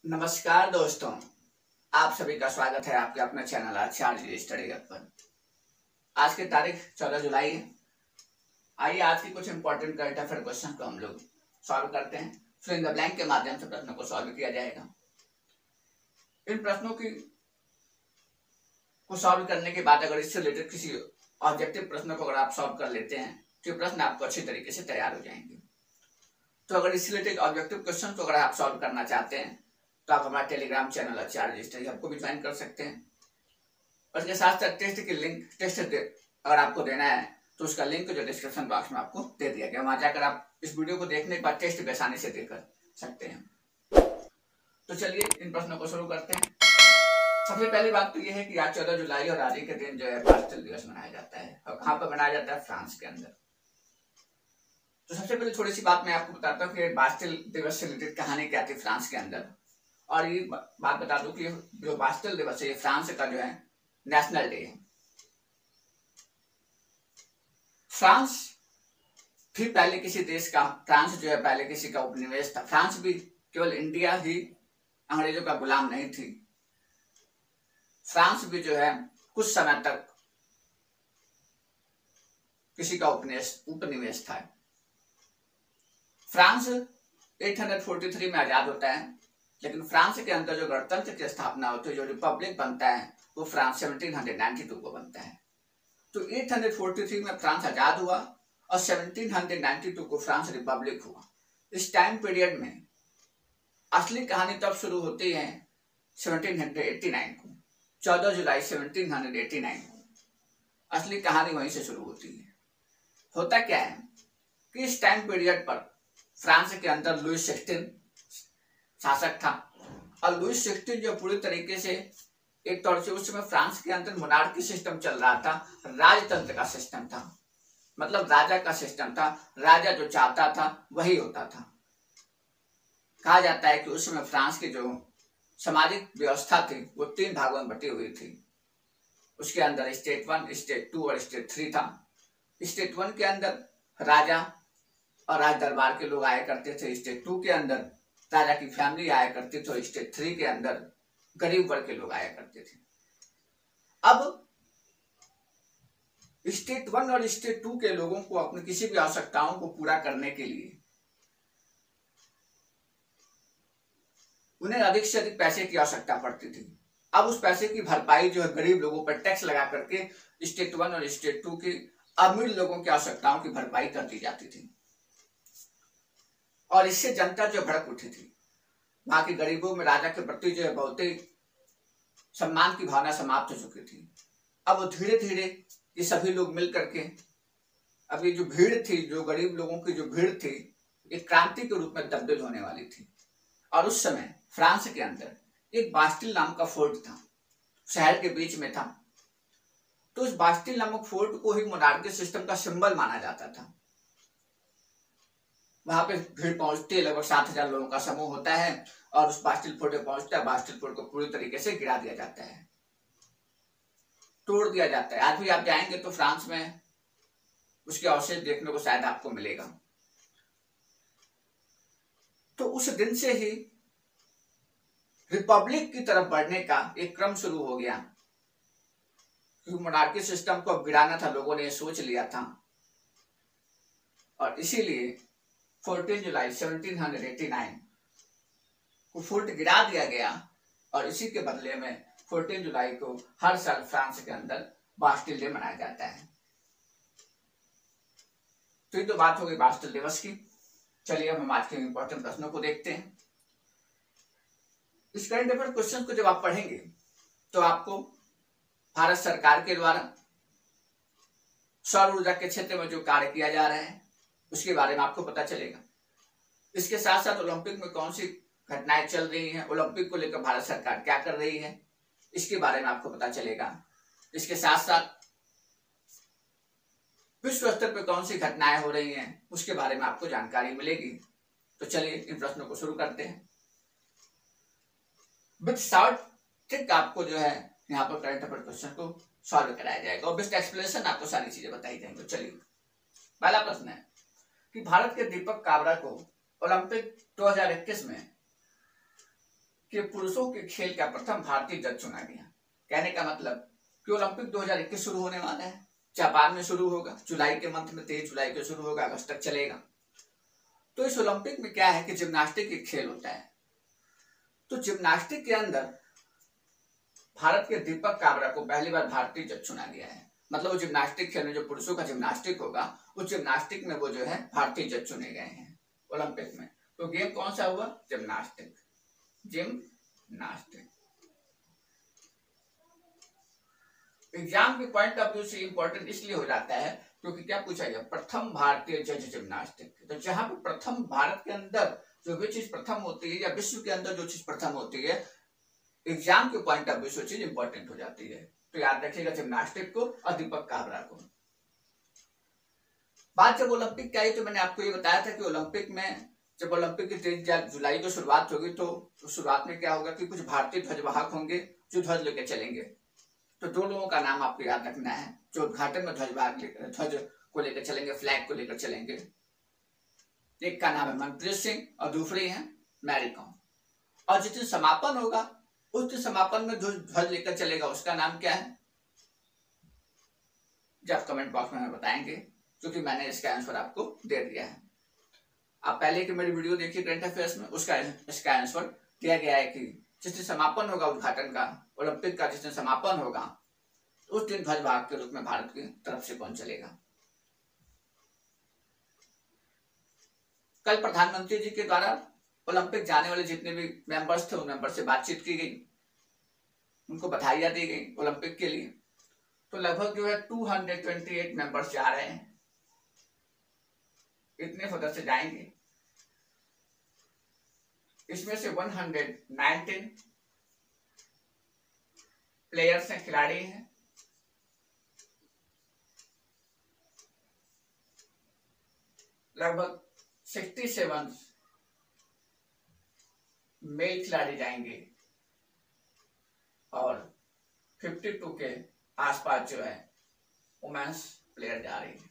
नमस्कार दोस्तों, आप सभी का स्वागत है आपके अपने चैनल आचार्य स्टडी हब पर। आज की तारीख 14 जुलाई है। आइए आज की कुछ इंपॉर्टेंट करंट अफेयर क्वेश्चन को हम लोग सॉल्व करते हैं। फिल इन द ब्लैंक के माध्यम से प्रश्नों को सॉल्व किया जाएगा। इन प्रश्नों को सॉल्व करने के बाद अगर इससे रिलेटेड किसी ऑब्जेक्टिव प्रश्नों को अगर आप सॉल्व कर लेते हैं तो प्रश्न आपको अच्छी तरीके से तैयार हो जाएंगे। तो अगर इससे रिलेटेड ऑब्जेक्टिव क्वेश्चन को अगर आप सॉल्व करना चाहते हैं तो आप हमारा टेलीग्राम चैनल आचार्य स्टडी हब को भी ज्वाइन कर सकते हैं। और इसके साथ साथ टेस्ट अगर आपको देना है तो उसका लिंक जो डिस्क्रिप्शन बॉक्स में आपको दे दिया गया, वहां जाकर आप इस वीडियो को देखने के बाद टेस्ट भी आसानी से देकर सकते हैं। तो चलिए इन प्रश्नों को शुरू करते हैं। सबसे पहली बात तो यह है कि आज 14 जुलाई और आज के दिन जो है बास्टिल दिवस मनाया जाता है। और कहाँ पर मनाया जाता है? फ्रांस के अंदर। तो सबसे पहले थोड़ी सी बात मैं आपको बताता हूँ कि बास्टिल दिवस से रिलेटेड कहानी क्या थी फ्रांस के अंदर। और ये बात बता दूं कि जो बास्टिल दिवस है ये फ्रांस का जो है नेशनल डे है। फ्रांस भी पहले किसी देश का, फ्रांस जो है पहले किसी का उपनिवेश था। फ्रांस भी केवल इंडिया ही अंग्रेजों का गुलाम नहीं थी। फ्रांस भी जो है कुछ समय तक किसी का उपनिवेश था। फ्रांस 843 में आजाद होता है, लेकिन फ्रांस के अंदर जो गणतंत्र की स्थापना होती है, जो रिपब्लिक बनता है, वो फ्रांस 1792 को बनता है। तो 843 में फ्रांस आजाद हुआ और 1792 को फ्रांस रिपब्लिक हुआ। इस टाइम पीरियड में असली कहानी तब शुरू होती है 1789 को, 14 जुलाई 1789 को असली कहानी वहीं से शुरू होती है। होता क्या है कि इस टाइम पीरियड पर फ्रांस के अंदर लुइस 16 शासक था। और लुइस 16 जो पूरी तरीके से एक तौर से उस समय फ्रांस के अंदर मोनार्की सिस्टम चल रहा था, राजतंत्र का सिस्टम था, मतलब राजा का सिस्टम था। राजा जो चाहता था वही होता था। कहा जाता है कि उस समय फ्रांस की जो सामाजिक व्यवस्था थी वो 3 भागों में बटी हुई थी। उसके अंदर स्टेट 1, स्टेट 2 और स्टेट 3 था। स्टेट 1 के अंदर राजा और राज दरबार के लोग आया करते थे। स्टेट 2 के अंदर राजा की फैमिली आया करती थी। स्टेट 3 के अंदर गरीब वर्ग के लोग आया करते थे। अब स्टेट 1 और स्टेट 2 के लोगों को अपनी किसी भी आवश्यकताओं को पूरा करने के लिए उन्हें अधिक से अधिक पैसे की आवश्यकता पड़ती थी। अब उस पैसे की भरपाई जो है गरीब लोगों पर टैक्स लगा करके स्टेट 1 और स्टेट 2 के अमीर लोगों की आवश्यकताओं की भरपाई कर दी जाती थी। और इससे जनता जो भड़क उठी थी, वहां के गरीबों में राजा के प्रति जो है बहुत ही सम्मान की भावना समाप्त हो चुकी थी। अब वो धीरे धीरे ये सभी लोग मिल करके, अब ये जो भीड़ थी, जो गरीब लोगों की जो भीड़ थी, एक क्रांति के रूप में तब्दील होने वाली थी। और उस समय फ्रांस के अंदर एक बास्टिल नाम का फोर्ट था, शहर के बीच में था। तो उस बास्टिल नामक फोर्ट को ही मोनार्की सिस्टम का सिंबल माना जाता था। वहां पे भीड़ पहुंचती है, लगभग 7000 लोगों का समूह होता है और उस बास्टिल फोर्ट पे पहुंचता है। बास्टिल फोर्ट को पूरी तरीके से गिरा दिया जाता है, तोड़ दिया जाता है। आज भी आप जाएंगे तो फ्रांस में उसके अवशेष देखने को शायद आपको मिलेगा। तो उस दिन से ही रिपब्लिक की तरफ बढ़ने का एक क्रम शुरू हो गया, क्योंकि मोनार्की सिस्टम को अब गिराना था, लोगों ने सोच लिया था। और इसीलिए 14 जुलाई 1789 को फोर्ट गिरा दिया गया। और इसी के बदले में 14 जुलाई को हर साल फ्रांस के अंदर बास्टिल डे मनाया जाता है। तो ये तो बात हो गई बास्टिल दिवस की। चलिए अब हम आज के इंपॉर्टेंट प्रश्नों को देखते हैं। इस करंट अफेयर क्वेश्चन को जब आप पढ़ेंगे तो आपको भारत सरकार के द्वारा सौर ऊर्जा के क्षेत्र में जो कार्य किया जा रहा है उसके बारे में आपको पता चलेगा। इसके साथ साथ ओलंपिक में कौन सी घटनाएं चल रही हैं, ओलंपिक को लेकर भारत सरकार क्या कर रही है, इसके बारे में आपको पता चलेगा। इसके साथ साथ विश्व स्तर पर कौन सी घटनाएं हो रही हैं उसके बारे में आपको जानकारी मिलेगी। तो चलिए इन प्रश्नों को शुरू करते हैं। विद शॉर्ट ट्रिक आपको जो है यहाँ पर करंट अफेयर क्वेश्चन को सॉल्व कराया जाएगा और बेस्ट एक्सप्लेनेशन आपको सारी चीजें बताई जाएंगी। चलिए पहला प्रश्न है कि भारत के दीपक काबरा को ओलंपिक 2021 में कि पुरुषों के खेल का प्रथम भारतीय जज चुना गया। कहने का मतलब कि ओलंपिक 2021 शुरू होने वाला है, जापान में शुरू होगा, जुलाई के मंथ में 23 जुलाई को शुरू होगा, अगस्त तक चलेगा। तो इस ओलंपिक में क्या है कि जिम्नास्टिक एक खेल होता है। तो जिम्नास्टिक के अंदर भारत के दीपक काबरा को पहली बार भारतीय जज चुना गया है। मतलब वो जिम्नास्टिक खेल में जो पुरुषों का जिम्नास्टिक होगा, उस जिम्नास्टिक में वो जो है भारतीय जज चुने गए हैं ओलंपिक में। तो गेम कौन सा हुआ? जिम्नास्टिक। जिम्नास्टिक एग्जाम के पॉइंट ऑफ व्यू से इंपॉर्टेंट इसलिए हो जाता है क्योंकि क्या पूछा गया? प्रथम भारतीय जज जिम्नास्टिक। तो जहां पर प्रथम भारत के अंदर जो भी चीज प्रथम होती है या विश्व के अंदर जो चीज प्रथम होती है, एग्जाम के पॉइंट ऑफ व्यू से चीज इंपॉर्टेंट हो जाती है। तो याद रखिएगा जिम्नास्टिक को और दीपक काबरा को। बात जब ओलंपिक की आई तो मैंने आपको ये बताया था कि ओलंपिक में जब ओलंपिक की 23 जुलाई को शुरुआत होगी तो शुरुआत में क्या होगा कि कुछ भारतीय ध्वजवाहक होंगे जो ध्वज लेकर चलेंगे। तो दो लोगों का नाम आपको याद रखना है जो उद्घाटन में ध्वज को लेकर चलेंगे, फ्लैग को लेकर चलेंगे। एक का नाम है मनप्रीत सिंह और दूसरी है मैरी कॉम। और जिस दिन समापन होगा उस दिन समापन में जो ध्वज लेकर चलेगा उसका नाम क्या है? जब कमेंट बॉक्स में बताएंगे, क्योंकि मैंने इसका आंसर आपको दे दिया है। आप पहले की मेरी वीडियो देखिए करंट अफेयर्स में, उसका इसका आंसर दिया गया है कि जिस दिन समापन होगा उद्घाटन का, ओलंपिक का जिस दिन समापन होगा उस दिन ध्वजवाहक के रूप में भारत की तरफ से कौन चलेगा। कल प्रधानमंत्री जी के द्वारा ओलंपिक जाने वाले जितने भी मेंबर्स थे उन मेंबर से बातचीत की गई, उनको बधाइयां दी गई ओलंपिक के लिए। तो लगभग जो है 228 मेंबर्स जा रहे हैं, इतने सदस्य जाएंगे। इसमें से 119 प्लेयर्स हैं, खिलाड़ी हैं। लगभग 67 मेल खिलाड़ी जाएंगे और 52 के आसपास जो है वुमेन्स प्लेयर जा रही है।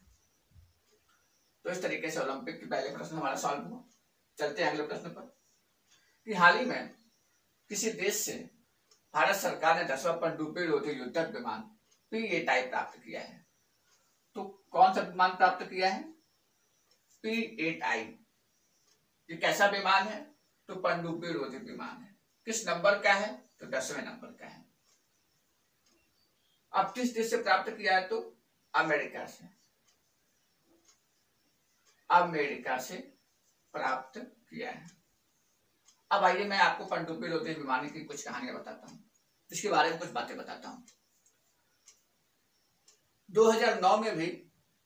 तो इस तरीके से ओलंपिक के पहले प्रश्न हमारा सॉल्व हुआ। चलते हैं अगले प्रश्न पर कि हाल ही में किसी देश से भारत सरकार ने 10वां पनडुब्बी रोधी युद्धक विमान P-8I प्राप्त किया है। तो कौन सा विमान प्राप्त किया है? P-8I। ये कैसा विमान है? तो पनडुब्बी रोधी विमान है। किस नंबर का है? तो 10वें नंबर का है। अब किस देश से प्राप्त किया है? तो अमेरिका से। अमेरिका से प्राप्त किया है। अब आइए मैं आपको पनडुब्बी रोधी विमान की कुछ कहानियां बताता हूं, इसके बारे में कुछ बातें बताता हूं। 2009 में भी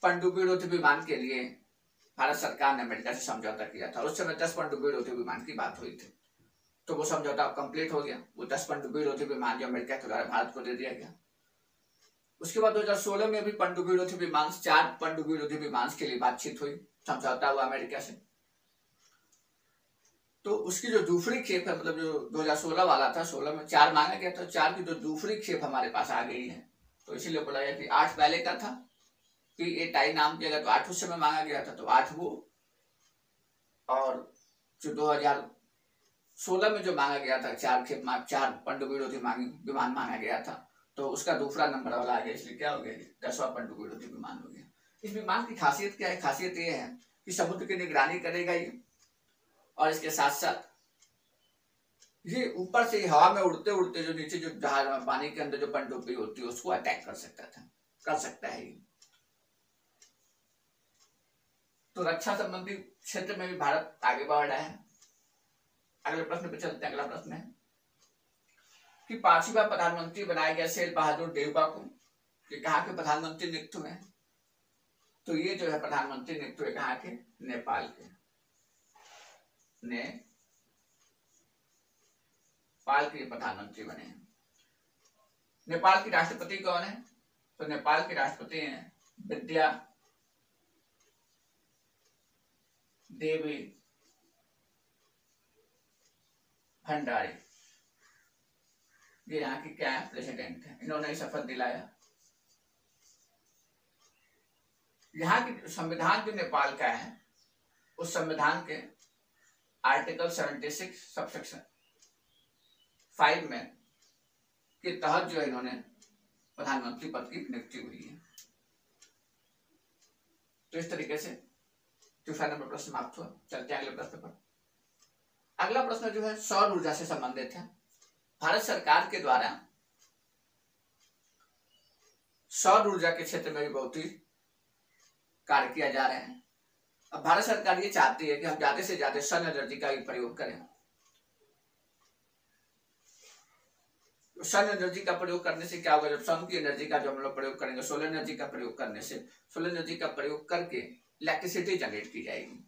पनडुब्बी रोधी विमान के लिए भारत सरकार ने अमेरिका से समझौता किया था। उस समय 10 पनडुब्बी रोधी विमान की बात हुई थी, तो वो समझौता कंप्लीट हो गया। वो 10 पनडुब्बी रोधी विमान जो अमेरिका के द्वारा भारत को दे दिया गया। उसके बाद 2016 में भी पनडुब्बी रोधी विमान, 4 पनडुब्बी रोधी विमान के लिए बातचीत हुई, समझौता हुआ अमेरिका से। तो उसकी जो दूसरी खेप है, मतलब जो 2016 वाला था, 16 में 4 मांगा गया था, 4 की जो दूसरी खेप हमारे पास आ गई है। तो इसीलिए बोला गया कि 8 पहले का था, P-8I नाम किया गया, तो 8 उस समय मांगा गया था, तो 8 वो। और जो 2016 में जो मांगा गया था 4 पनडुब्बी रोधी विमान मांगा गया था, तो उसका दूसरा नंबर वाला आ गया, इसलिए क्या हो गया? 10वां पनडुब्बी रोधी विमान हो गया। इस विमान की खासियत क्या है? खासियत ये है कि समुद्र की निगरानी करेगा ये, और इसके साथ साथ ये ऊपर से हवा में उड़ते उड़ते जो नीचे जो जहाज पानी के अंदर जो पनडुब्बी होती है उसको अटैक कर सकता है ये। तो रक्षा संबंधी क्षेत्र में भी भारत आगे बढ़ रहा है। अगले प्रश्न पे चलते हैं। अगला प्रश्न है कि 5वां प्रधानमंत्री बनाया गया शेर बहादुर देवबा को, ये कहाँ के प्रधानमंत्री नियुक्त हुए? तो ये जो है प्रधानमंत्री नियुक्त हुए कहाँ के? नेपाल के। नेपाल के प्रधानमंत्री बने हैं। नेपाल की राष्ट्रपति कौन है? तो नेपाल के राष्ट्रपति हैं विद्या देवी भंडारी। ये यहाँ की क्या है? प्रेसिडेंट है। इन्होंने शपथ दिलाया। यहाँ की संविधान जो नेपाल का है, उस संविधान के आर्टिकल 76 सबसेक्शन 5 में के तहत जो है इन्होंने प्रधानमंत्री पद की नियुक्ति हुई है। तो इस तरीके से दूसरा नंबर प्रश्न समाप्त हुआ। चलते हैं अगले प्रश्न पर। अगला प्रश्न जो है सौर ऊर्जा से संबंधित है। भारत सरकार के द्वारा सौर ऊर्जा के क्षेत्र में भी बहुत ही कार्य किया जा रहा है। अब भारत सरकार ये चाहती है कि हम ज्यादा से ज्यादा सन एनर्जी का ही प्रयोग करें। सन एनर्जी का प्रयोग करने से क्या होगा, जब सन की एनर्जी का जो हम लोग प्रयोग करेंगे, सोलर एनर्जी का प्रयोग करने से, सोलर एनर्जी का प्रयोग करके इलेक्ट्रिसिटी जनरेट की जाएगी।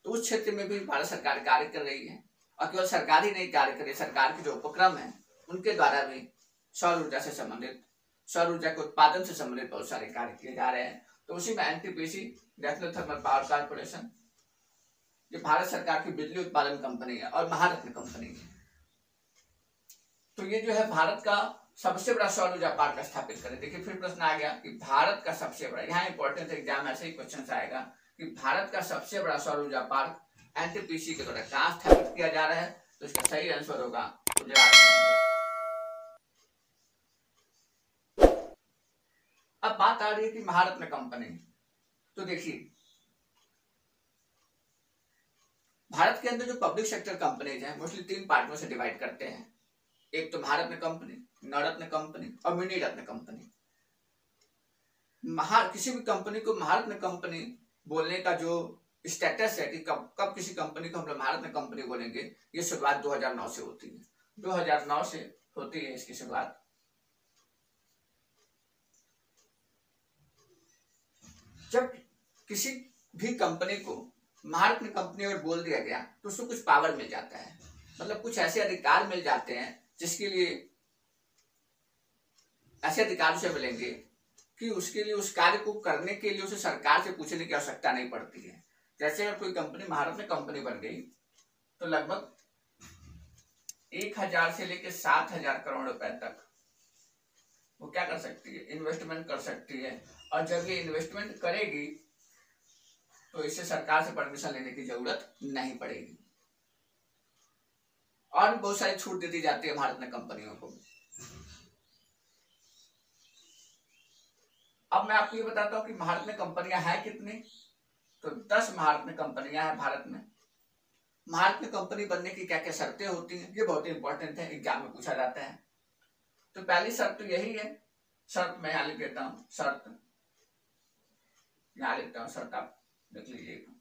तो उस क्षेत्र में भी भारत सरकार कार्य कर रही है। और केवल सरकार ही नहीं कार्य कर रही, सरकार के जो उपक्रम है उनके द्वारा भी सौर ऊर्जा से संबंधित, सौर ऊर्जा के उत्पादन से संबंधित बहुत सारे कार्य किए जा रहे हैं। तो उसी में NTPC, national thermal power corporation, ये भारत सरकार की बिजली उत्पादन कंपनी है और महारत्न कंपनी है। तो ये जो है भारत का सबसे बड़ा सौर ऊर्जा पार्क स्थापित करें। देखिए फिर प्रश्न आ गया कि भारत का सबसे बड़ा, यहाँ इंपॉर्टेंट एग्जाम ऐसे ही क्वेश्चन आएगा कि भारत का सबसे बड़ा सौर ऊर्जा पार्क एनटीपीसी के द्वारा कहाँ स्थापित किया जा रहा है। तो इसका सही आंसर होगा गुजरात में। अब बात आ रही है कि महारत्न कंपनी। तो देखिए भारत के अंदर जो पब्लिक सेक्टर कंपनीज हैं मोस्टली 3 पार्ट में से डिवाइड करते हैं। एक तो महारत्न कंपनी, नवरत्न कंपनी और मिनी रत्न कंपनी। किसी भी कंपनी को महारत्न कंपनी बोलने का जो स्टेटस है कि कब किसी कंपनी को हम लोग महारत्न कंपनी बोलेंगे, ये शुरुआत 2009 से होती है। 2009 से होती है इसकी शुरुआत। जब किसी भी कंपनी को महारत्न कंपनी अगर बोल दिया गया तो उसको कुछ पावर मिल जाता है, मतलब कुछ ऐसे अधिकार मिल जाते हैं जिसके लिए ऐसे अधिकार उसे मिलेंगे कि उसके लिए उस कार्य को करने के लिए उसे सरकार से पूछने की आवश्यकता नहीं पड़ती है। जैसे अगर कोई कंपनी महारत्न कंपनी बन गई तो लगभग 1000 से लेकर 7000 करोड़ रुपए तक वो क्या कर सकती है, इन्वेस्टमेंट कर सकती है। और जब ये इन्वेस्टमेंट करेगी तो इससे सरकार से परमिशन लेने की जरूरत नहीं पड़ेगी। और बहुत सारी छूट दे दी जाती है महारत्न कंपनियों को। अब मैं आपको ये बताता हूं कि महारत्न कंपनियां हैं कितनी। तो 10 महारत्न कंपनियां हैं भारत में। महारत्न कंपनी बनने की क्या क्या शर्तें होती हैं, ये बहुत इंपॉर्टेंट है, एग्जाम में पूछा जाता है। तो पहली शर्त तो यही है, शर्त मैं यहां लिख देता हूं, शर्त यहां लिखता हूं, शर्त आप देख लीजिएगा।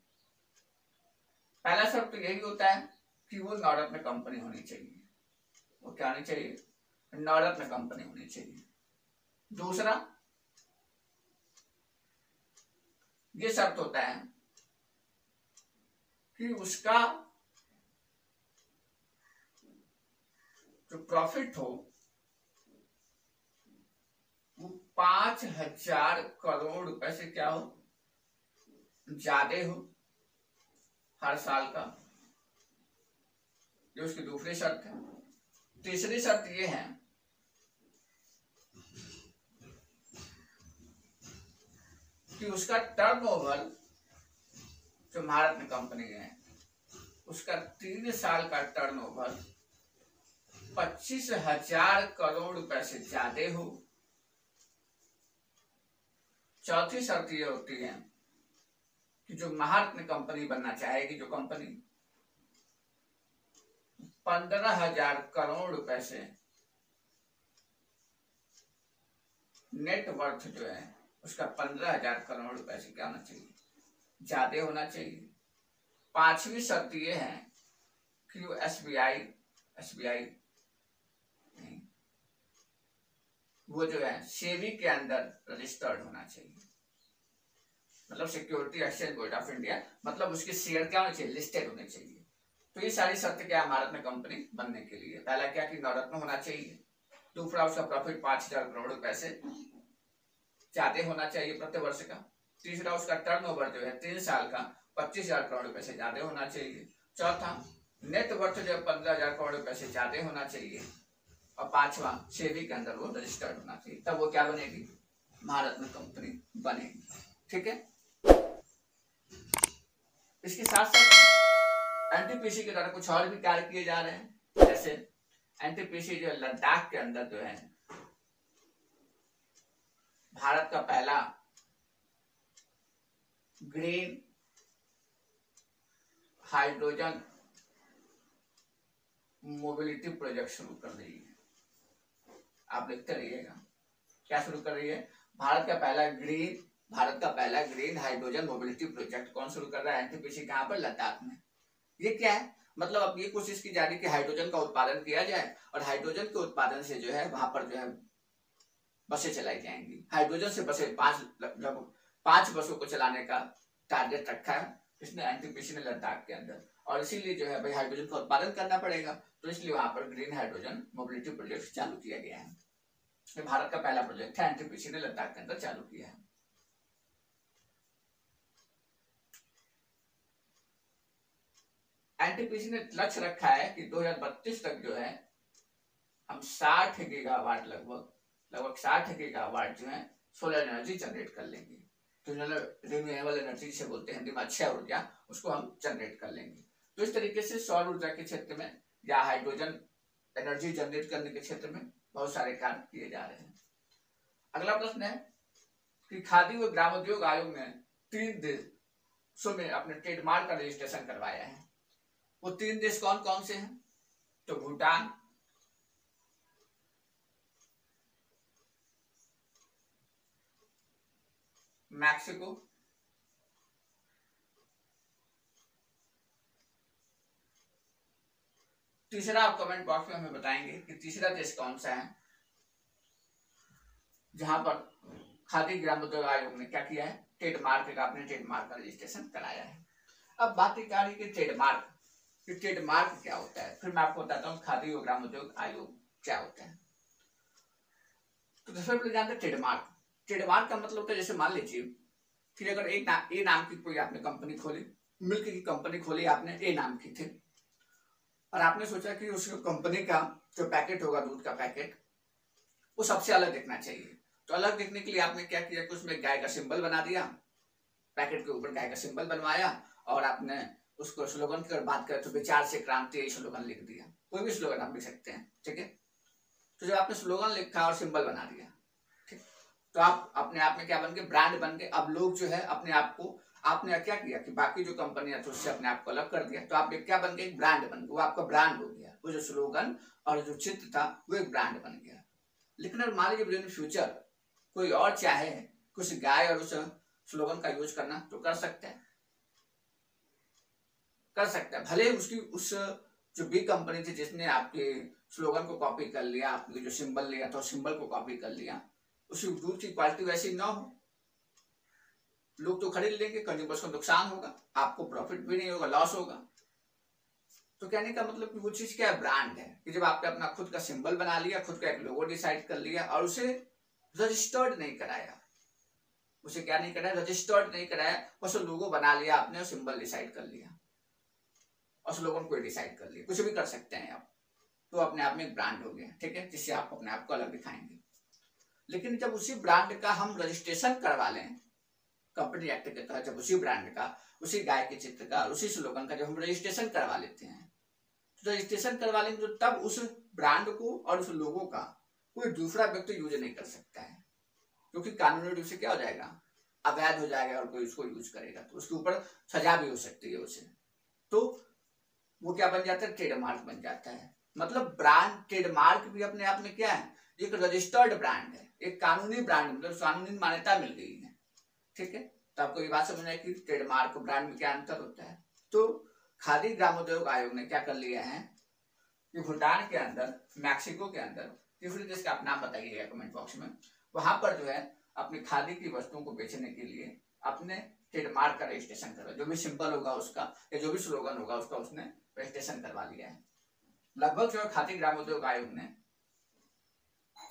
पहला शर्त तो यही होता है कि वो नवरत्न कंपनी होनी चाहिए। वो क्या होनी चाहिए, नवरत्न कंपनी होनी चाहिए। दूसरा ये शर्त होता है कि उसका जो प्रॉफिट हो वो 5000 करोड़ रुपए से क्या हो, ज्यादा हो हर साल का। ये उसकी दूसरी शर्त है। तीसरी शर्त ये है कि उसका टर्नओवर, जो महारत्न कंपनी है उसका 3 साल का टर्नओवर 25,000 करोड़ रुपए से ज्यादा हो। चौथी शर्त ये होती है कि जो महारत्न कंपनी बनना चाहेगी, जो कंपनी 15,000 करोड़ रुपए से नेटवर्थ जो है उसका 15,000 करोड़ रुपए से क्या होना चाहिए, ज्यादा होना चाहिए। पांचवी शर्त ये है कि वो एसबीआई वो जो है सेबी के अंदर रजिस्टर्ड होना चाहिए, मतलब security exchange board of India, मतलब उसके शेयर क्या होने चाहिए, लिस्टेड होने चाहिए। तो ये सारी शर्तें क्या महारत्न कंपनी बनने के लिए, पहला क्या कि नवरत्न होना चाहिए, दूसरा उसका प्रॉफिट 5,000 करोड़ रुपए से ज्यादा होना चाहिए प्रति वर्ष का, तीसरा उसका टर्नओवर जो है 3 साल का 25,000 करोड़ रुपए से ज्यादा होना चाहिए, चौथा नेटवर्थ जो है 15,000 करोड़ रुपए से ज्यादा होना चाहिए, और पांचवा सेबी के अंदर वो रजिस्टर्ड होना चाहिए। तब वो क्या बनेगी, महारत्न कंपनी बनेगी। ठीक है। इसके साथ साथ एनटीपीसी के द्वारा कुछ और भी कार्य किए जा रहे हैं। जैसे एनटीपीसी जो लद्दाख के अंदर जो है भारत का पहला ग्रीन हाइड्रोजन मोबिलिटी प्रोजेक्ट शुरू कर रही है। आप लिखते रहिएगा, क्या शुरू कर रही है? भारत का पहला ग्रीन हाइड्रोजन मोबिलिटी प्रोजेक्ट कौन शुरू कर रहा है? एनटीपीसी। कहां पर? लद्दाख में। ये क्या है? मतलब अब ये कोशिश की जा रही है कि हाइड्रोजन का उत्पादन किया जाए और हाइड्रोजन के उत्पादन से जो है वहां पर जो है बसें चलाई जाएंगी। हाइड्रोजन से बसें लगभग 5 बसों को चलाने का टारगेट रखा है इसने एनटीपीसी ने लद्दाख के अंदर। और इसीलिए जो है भाई हाइड्रोजन का उत्पादन करना पड़ेगा, तो इसलिए वहां पर ग्रीन हाइड्रोजन मोबिलिटी प्रोजेक्ट चालू किया गया है। ये भारत का पहला प्रोजेक्ट है, एनटीपीसी ने लद्दाख के अंदर चालू किया है। एनटीपीसी ने लक्ष्य रखा है कि 2032 तक जो है हम 60 गीगावाट लगभग 60 गीगावाट जो है सोलर एनर्जी जनरेट कर लेंगे। तो रिन्यूएबल एनर्जी से बोलते हैं हिंदी में, अक्षय ऊर्जा, उसको हम जनरेट कर लेंगे। तो इस तरीके से सौर ऊर्जा के क्षेत्र में या हाइड्रोजन एनर्जी जनरेट करने के क्षेत्र में बहुत सारे कार्य किए जा रहे हैं। अगला प्रश्न है कि खादी व ग्रामोद्योग आयोग ने 3 देशों में अपने ट्रेडमार्क का रजिस्ट्रेशन करवाया है। वो 3 देश कौन कौन से हैं? तो भूटान, मैक्सिको, तीसरा आप कमेंट बॉक्स में हमें बताएंगे कि तीसरा देश कौन सा है जहां पर खादी ग्रामोद्योग आयोग ने क्या किया है? ट्रेडमार्क का रजिस्ट्रेशन कराया है। अब बात आ रही है कि ट्रेडमार्क क्या होता है। फिर मैं आपको बताता हूँ खादी और ग्रामोद्योग आयोग क्या होता है। तो सबसे पहले जानते हैं ट्रेडमार्क का मतलब होता है, जैसे मान लीजिए कि अगर ए नाम की कोई आपने कंपनी खोली, मिल्क की कंपनी खोली आपने, ए नाम की थी, और आपने सोचा कि उस कंपनी का जो पैकेट होगा, दूध का पैकेट, वो सबसे अलग दिखना चाहिए। तो अलग दिखने के लिए आपने क्या किया कि उसमें गाय का सिंबल बना दिया, पैकेट के ऊपर गाय का सिंबल बनवाया, और आपने उसको स्लोगन की बात करें तो विचार से क्रांति स्लोगन लिख दिया। कोई भी स्लोगन आप लिख सकते हैं, ठीक है। तो जब आपने स्लोगन लिखा और सिंबल बना दिया, ठीक, तो आप अपने आप में क्या बन गए? ब्रांड बन गए। अब लोग जो है अपने आप को, आपने क्या किया कि बाकी जो कंपनियां थी उससे अपने आप को अलग कर दिया, तो आप क्या बन गए? ब्रांड बन गए। वो आपका ब्रांड हो गया, वो जो स्लोगन और जो चित्र था वो एक ब्रांड बन गया। लेकिन अगर मान लीजिए इन फ्यूचर कोई और चाहे कुछ गाय और उस स्लोगन का यूज करना, तो कर सकते हैं, भले उसकी उस जो बी कंपनी थी जिसने आपके स्लोगन को कॉपी कर लिया, आपके जो सिंबल लिया था सिंबल को कॉपी कर लिया, उसी दूध की क्वालिटी वैसी ना हो, लोग तो खरीद लेंगे, कंज्यूमर्स को नुकसान होगा, आपको प्रॉफिट भी नहीं होगा, लॉस होगा। तो कहने का मतलब कि वो चीज क्या है? ब्रांड है। कि जब आपने अपना खुद का सिंबल बना लिया, खुद का एक लोगो डिसाइड कर लिया और उसे रजिस्टर्ड नहीं कराया, उसे क्या नहीं कराया? रजिस्टर्ड नहीं कराया, बस लोगो बना लिया आपने और सिंबल डिसाइड कर लिया और स्लोगन को डिसाइड कर लिया, कुछ भी कर सकते हैं आप, तो अपने आप में एक ब्रांड हो गया, ठीक है, जिससे आप अपने आप को अलग दिखाएंगे। लेकिन जब उसी ब्रांड का हम रजिस्ट्रेशन करवा लें कंपनी एक्ट के तहत, जब उसी ब्रांड का, उसी गाय के चित्र का, उसी स्लोगन का जब हम रजिस्ट्रेशन करवा लेते हैं, तो रजिस्ट्रेशन करवा लेंगे तो तब उस ब्रांड को और उस लोगो का कोई दूसरा व्यक्ति यूज नहीं कर सकता है, क्योंकि कानूनी रूप से क्या हो जाएगा? अवैध हो जाएगा। और कोई उसको यूज करेगा तो उसके ऊपर सजा भी हो सकती है उसे। तो वो क्या बन जाता है? ट्रेडमार्क बन जाता है। मतलब ब्रांड, ट्रेडमार्क भी अपने आप में क्या है? एक रजिस्टर्ड ब्रांड है, एक कानूनी ब्रांड, मतलब कानूनी मान्यता मिल गई है, ठीक है। तो आपको ये बात समझना है कि ट्रेडमार्क और ब्रांड में क्या अंतर होता है। तो खादी ग्रामोद्योग आयोग ने क्या कर लिया है कि भूटान के अंदर, मैक्सिको के अंदर, तीसरे देश का आप नाम बताइएगा कमेंट बॉक्स में, वहां पर जो है अपनी खादी की वस्तुओं को बेचने के लिए अपने ट्रेडमार्क का रजिस्ट्रेशन करो, जो भी सिंबल होगा उसका या जो भी स्लोगन होगा उसका उसने रजिस्ट्रेशन करवा लिया है। लगभग जो है खादी ग्रामोद्योग आयोग ने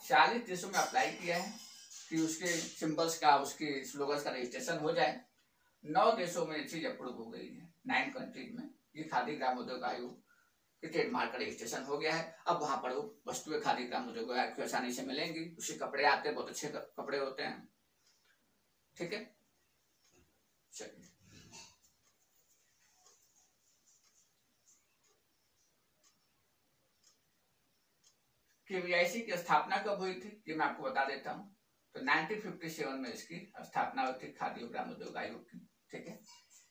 40 देशों में अप्लाई किया है कि उसके सिंबल्स का, उसके स्लोगन्स का रजिस्ट्रेशन हो जाए। 9 देशों में चीज अप्रूव हो गई है, 9 कंट्रीज में ये खादी ग्रामोद्योग आयोग के ट्रेडमार्क का रजिस्ट्रेशन हो गया है। अब वहां पर वो वस्तुएं खादी ग्रामोद्योग आयोग को आसानी से मिलेंगी। उसके कपड़े आते हैं, बहुत अच्छे कपड़े होते हैं, ठीक है। चलिए केवीआईसी की स्थापना कब हुई थी, ये मैं आपको बता देता हूँ। तो 1957 में इसकी स्थापना हुई थी, खादी और ग्रामोद्योग आयोग की। ठीक है,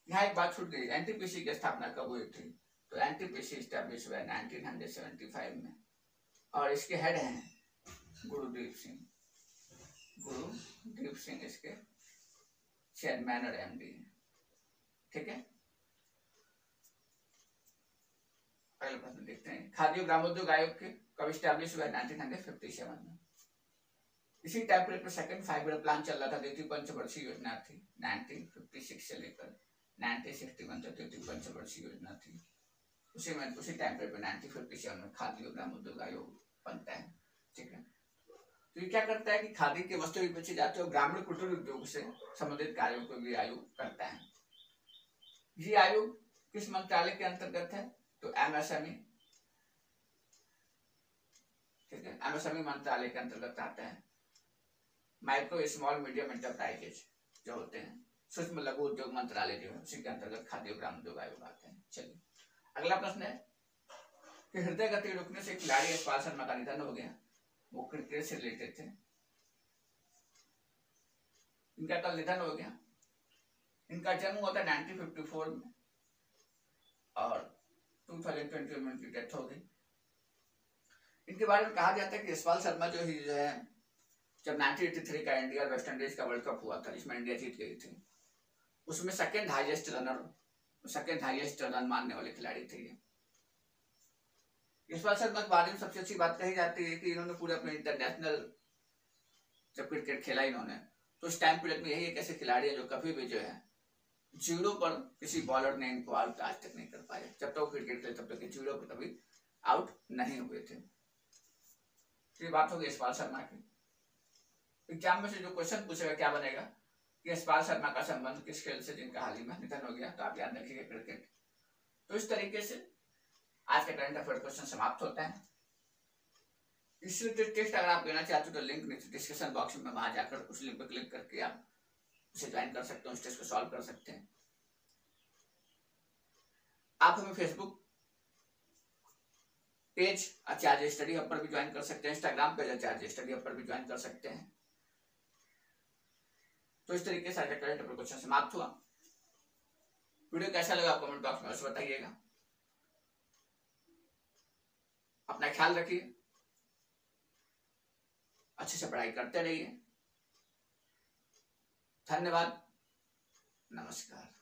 यहाँ एक बात छूट गई, एनटीपीसी की स्थापना कब हुई थी? तो एनटीपीसी स्टैब्लिश हुआ 1975 में, और इसके हेड हैं गुरुदीप सिंह। गुरुदीप सिंह इसके चेयरमैन और एमडी हैं। ठीक है, अगला प्रश्न देखते हैं, खादी और ग्रामोद्योग आयोग के कब स्टैब्लिश हुआ? 1957 में। इसी टाइम पर सेकंड 5 ईयर प्लान चल रहा था, द्वितीय पंचवर्षीय योजना थी। 1956 से लेकर 1961 तक द्वितीय पंचवर्षीय योजना थी। उसी टाइम पर 1957 में खादी और ग्रामोद्योग आयोग बनता है। ठीक है, तो ये क्या करता है कि खादी के वस्तु भी बेचे जाते हैं और ग्रामीण कुटीर उद्योग से संबंधित कार्यों को भी आयोग करता है। ये आयोग किस मंत्रालय के अंतर्गत है? तो एमएसएमई। ठीक है, एमएसएमई मंत्रालय के अंतर्गत आता है। माइक्रो स्मॉल मीडियम एंटरप्राइजेज जो होते हैं, सूक्ष्म लघु उद्योग मंत्रालय जो है, उसी के अंतर्गत खादी और ग्रामोद्योग आयोग आते हैं। चलिए अगला प्रश्न है कि हृदय गति रुकने से खिलाड़ी यशपाल शर्मा का निधन हो गया। वो क्रिकेट से रिलेटेड थे, इनका कल निधन हो गया। इनका जन्म हुआ था 1954 में और 2020 में इनकी डेथ हो गई। इनके बारे में कहा जाता है कि यशपाल शर्मा जो है, जब 1983 का इंडिया और वेस्ट इंडीज का वर्ल्ड कप हुआ था, जिसमें इंडिया जीत गई थी, उसमें सेकंड हाईएस्ट रन मारने वाले खिलाड़ी थे ये। यशपाल शर्मा के बारे में सबसे अच्छी बात कही जाती है कि इन्होंने पूरे अपने इंटरनेशनल जब क्रिकेट खेला इन्होंने, तो उस टाइम पीरियड में यही एक ऐसे खिलाड़ी है जो कभी भी जो है जीरो पर किसी बॉलर ने इनको आउट आज तक नहीं कर पाए। जब तक वो क्रिकेट खेले तब तक जीरो पर कभी आउट नहीं हुए थे। तो ये बात होगी यशपाल शर्मा की। एग्जाम में से जो क्वेश्चन पूछेगा क्या बनेगा कि यशपाल शर्मा का संबंध किस खेल से जिनका हाल ही में निधन हो गया, तो आप याद रखिएगा क्रिकेट। तो इस तरीके से आज का करंट अफेयर क्वेश्चन समाप्त होता है। इस टेस्ट अगर आप लेना चाहते हो तो लिंक नीचे डिस्क्रिप्शन बॉक्स में, वहां जाकर उस लिंक पर क्लिक करके आप उसे ज्वाइन कर सकते हो, उस टेस्ट को सॉल्व कर सकते हैं। आप हमें फेसबुक पेज आचार्य स्टडी हब पर भी ज्वाइन कर सकते हैं, इंस्टाग्राम पेज आचार्य स्टडी हब पर भी ज्वाइन कर सकते हैं। तो इस तरीके से आज का करंट अफेयर क्वेश्चन समाप्त हुआ। वीडियो कैसा लगा आप कमेंट बॉक्स में अवश्य बताइएगा। अपना ख्याल रखिए, अच्छे से पढ़ाई करते रहिए। धन्यवाद, नमस्कार।